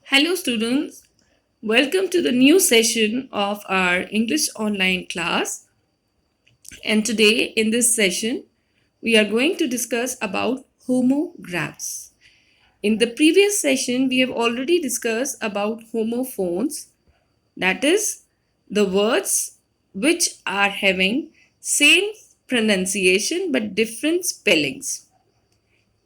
Hello, students. Welcome to the new session of our English online class. And today, in this session, we are going to discuss about homographs. In the previous session, we have already discussed about homophones, that is, the words which are having same pronunciation but different spellings.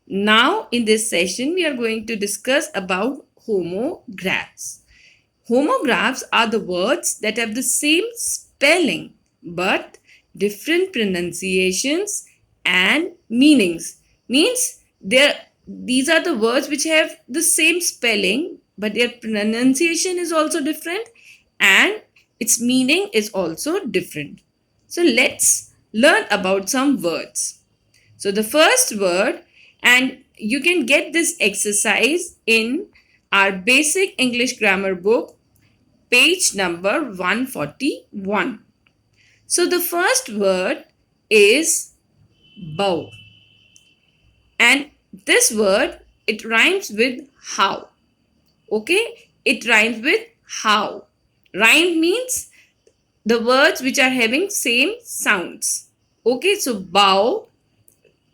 Now, in this session, we are going to discuss about homographs. Homographs are the words that have the same spelling but different pronunciations and meanings. Means these are the words which have the same spelling but their pronunciation is also different and its meaning is also different. So let's learn about some words. So the first word, and you can get this exercise in our basic English grammar book, page number 141. So the first word is bow. And this word, it rhymes with how. Okay? It rhymes with how. Rhyme means the words which are having same sounds. Okay, so bow,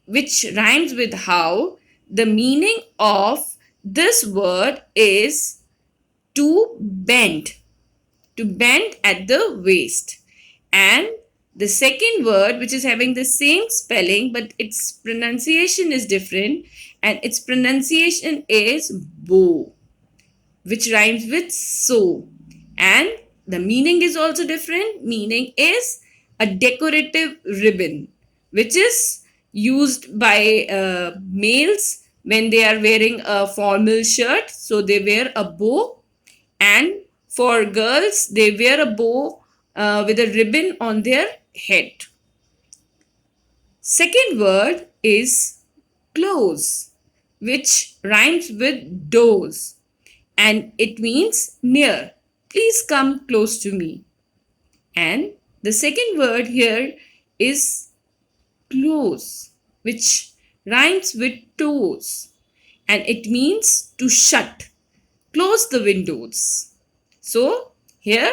which rhymes with how, the meaning of this word is to bend. To bend at the waist. And the second word, which is having the same spelling but its pronunciation is different, and its pronunciation is bow, which rhymes with so. And the meaning is also different. Meaning is a decorative ribbon, which is used by males when they are wearing a formal shirt. So they wear a bow, and for girls, they wear a bow with a ribbon on their head. Second word is close, which rhymes with doors, and it means near. Please come close to me. And the second word here is close, which rhymes with toes, and it means to shut. Close the windows. So here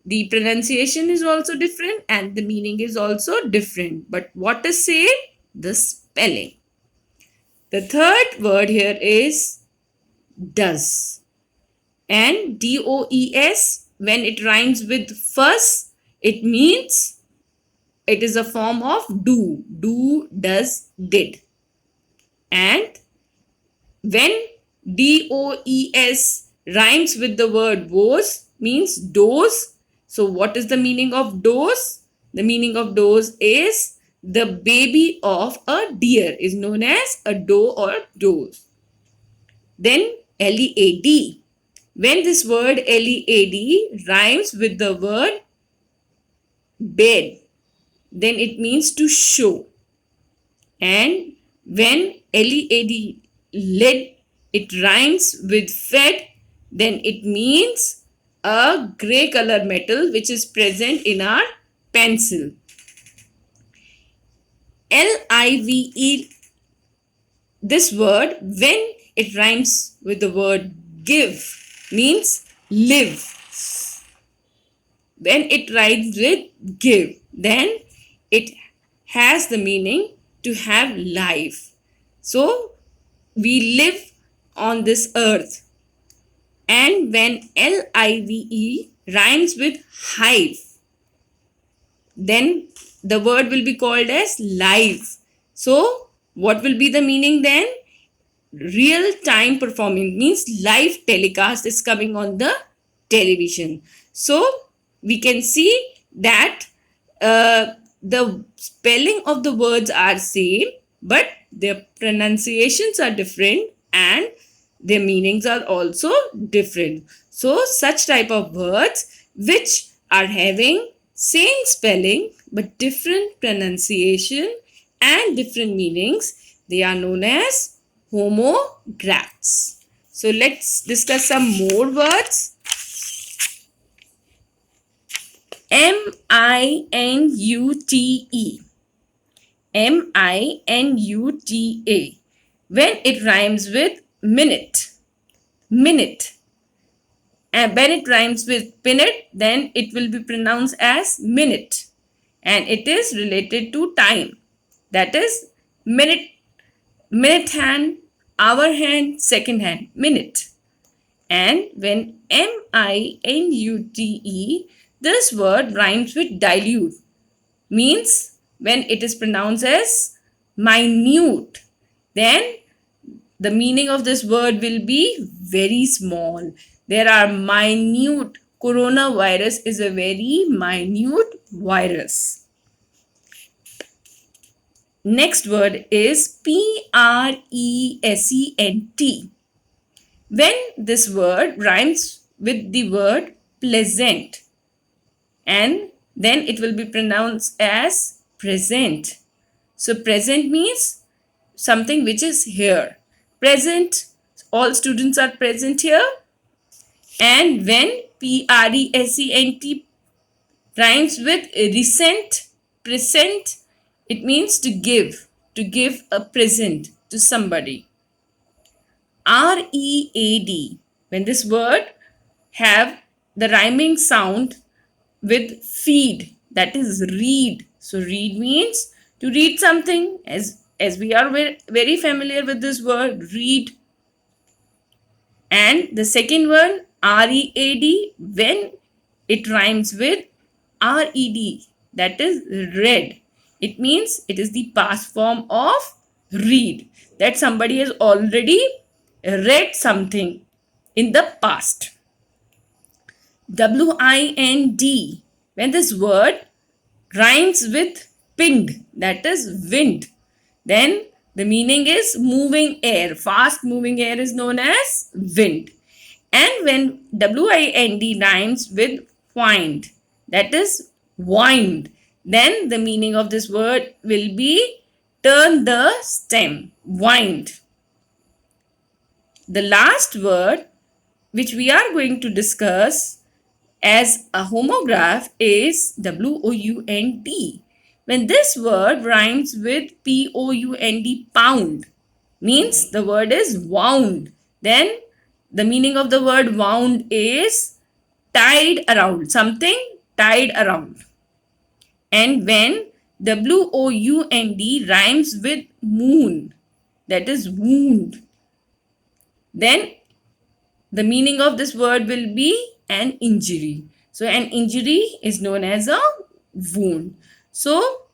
the pronunciation is also different and the meaning is also different. But what is same? The spelling. The third word here is does. And DOES, when it rhymes with fuss, it means it is a form of do. Do, does, did. And when DOES rhymes with the word was, means dose. So what is the meaning of dose? The meaning of dose is the baby of a deer is known as a doe or dose. Then LEAD. When this word LEAD rhymes with the word bed, then it means to show. And when LEAD led, it rhymes with fed, then it means a gray color metal which is present in our pencil. LIVE, this word, when it rhymes with the word give, means live. When it rhymes with give, then it has the meaning to have life. So we live on this earth. And when LIVE rhymes with hive, then the word will be called as live. So what will be the meaning then? Real time performing, means live telecast is coming on the television. So we can see that the spelling of the words are same but their pronunciations are different and their meanings are also different. So such type of words which are having same spelling but different pronunciation and different meanings, they are known as homographs. So let's discuss some more words. MINUTE. MINUTA. When it rhymes with minute. Minute. And when it rhymes with pinnet, then it will be pronounced as minute. And it is related to time. That is minute, minute hand, hour hand, second hand, minute. And when minute, this word rhymes with dilute, means when it is pronounced as minute, then the meaning of this word will be very small. There are minute. Coronavirus is a very minute virus. Next word is present. When this word rhymes with the word pleasant, and then it will be pronounced as present. So present means something which is here. Present, all students are present here. And when present rhymes with recent, present, it means to give a present to somebody. read, when this word have the rhyming sound with feed, that is read. So read means to read something, as we are very familiar with this word read. And the second one read, when it rhymes with red, that is read, it means it is the past form of read, that somebody has already read something in the past. wind, when this word rhymes with pinned, that is wind, then the meaning is moving air. Fast moving air is known as wind. And when wind rhymes with wind, that is wind, then the meaning of this word will be turn the stem, wind. The last word which we are going to discuss as a homograph is wound. When this word rhymes with pound, means the word is wound, then the meaning of the word wound is tied around, something tied around. And when wound rhymes with moon, that is wound, then the meaning of this word will be an injury. So an injury is known as a wound. So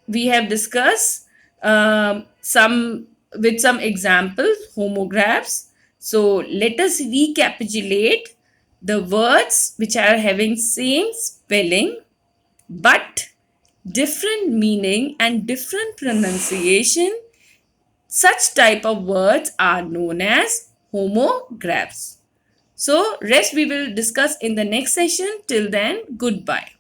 we have discussed some examples, homographs. So let us recapitulate the words which are having same spelling but different meaning and different pronunciation. Such type of words are known as homographs. So rest we will discuss in the next session. Till then, goodbye.